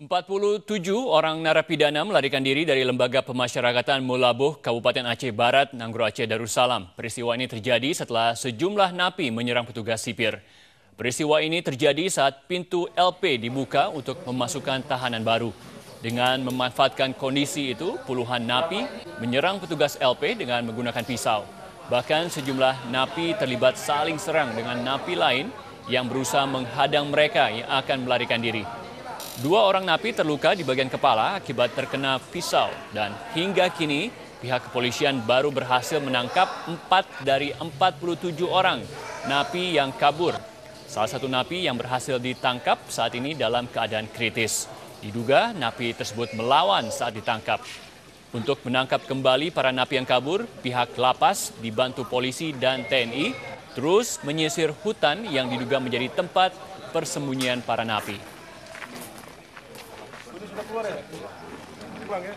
47 orang narapidana melarikan diri dari Lembaga Pemasyarakatan Mulaboh, Kabupaten Aceh Barat, Nanggro Aceh Darussalam. Peristiwa ini terjadi setelah sejumlah napi menyerang petugas sipir. Peristiwa ini terjadi saat pintu LP dibuka untuk memasukkan tahanan baru. Dengan memanfaatkan kondisi itu, puluhan napi menyerang petugas LP dengan menggunakan pisau. Bahkan sejumlah napi terlibat saling serang dengan napi lain yang berusaha menghadang mereka yang akan melarikan diri. 2 orang napi terluka di bagian kepala akibat terkena pisau dan hingga kini pihak kepolisian baru berhasil menangkap 4 dari 47 orang napi yang kabur. Salah satu napi yang berhasil ditangkap saat ini dalam keadaan kritis. Diduga napi tersebut melawan saat ditangkap. Untuk menangkap kembali para napi yang kabur, pihak lapas dibantu polisi dan TNI terus menyisir hutan yang diduga menjadi tempat persembunyian para napi. Sudah keluar ya? Pulang ya?